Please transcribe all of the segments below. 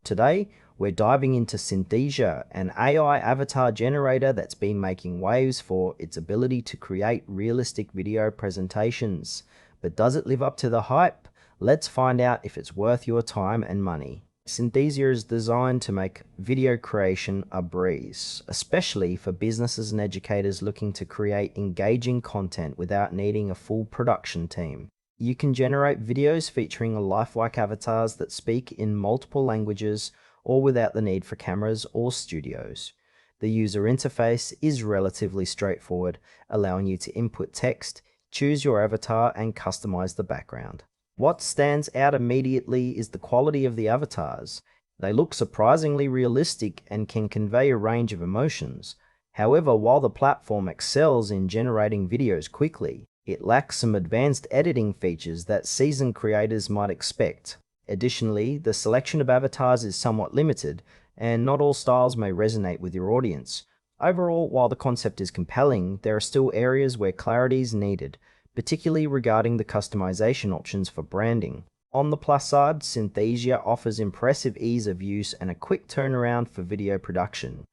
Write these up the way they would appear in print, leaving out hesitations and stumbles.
Today, we're diving into Synthesia, an AI avatar generator that's been making waves for its ability to create realistic video presentations. But does it live up to the hype? Let's find out if it's worth your time and money. Synthesia is designed to make video creation a breeze, especially for businesses and educators looking to create engaging content without needing a full production team. You can generate videos featuring lifelike avatars that speak in multiple languages, all without the need for cameras or studios. The user interface is relatively straightforward, allowing you to input text, choose your avatar, and customize the background. What stands out immediately is the quality of the avatars. They look surprisingly realistic and can convey a range of emotions. However, while the platform excels in generating videos quickly, it lacks some advanced editing features that seasoned creators might expect. Additionally, the selection of avatars is somewhat limited, and not all styles may resonate with your audience. Overall, while the concept is compelling, there are still areas where clarity is needed, particularly regarding the customization options for branding. On the plus side, Synthesia offers impressive ease of use and a quick turnaround for video production.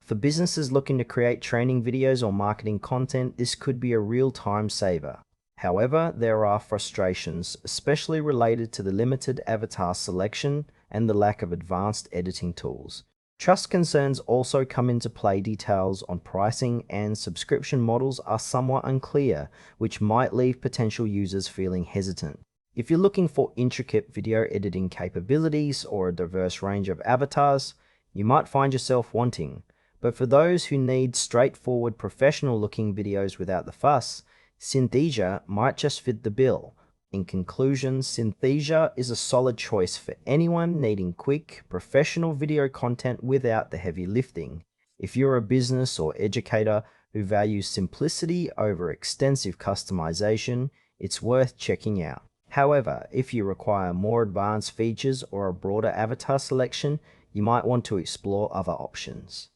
For businesses looking to create training videos or marketing content, this could be a real time saver. However, there are frustrations, especially related to the limited avatar selection and the lack of advanced editing tools. Trust concerns also come into play. Details on pricing and subscription models are somewhat unclear, which might leave potential users feeling hesitant. If you're looking for intricate video editing capabilities or a diverse range of avatars, you might find yourself wanting. But for those who need straightforward professional-looking videos without the fuss, Synthesia might just fit the bill. In conclusion, Synthesia is a solid choice for anyone needing quick, professional video content without the heavy lifting. If you're a business or educator who values simplicity over extensive customization, it's worth checking out. However, if you require more advanced features or a broader avatar selection, you might want to explore other options.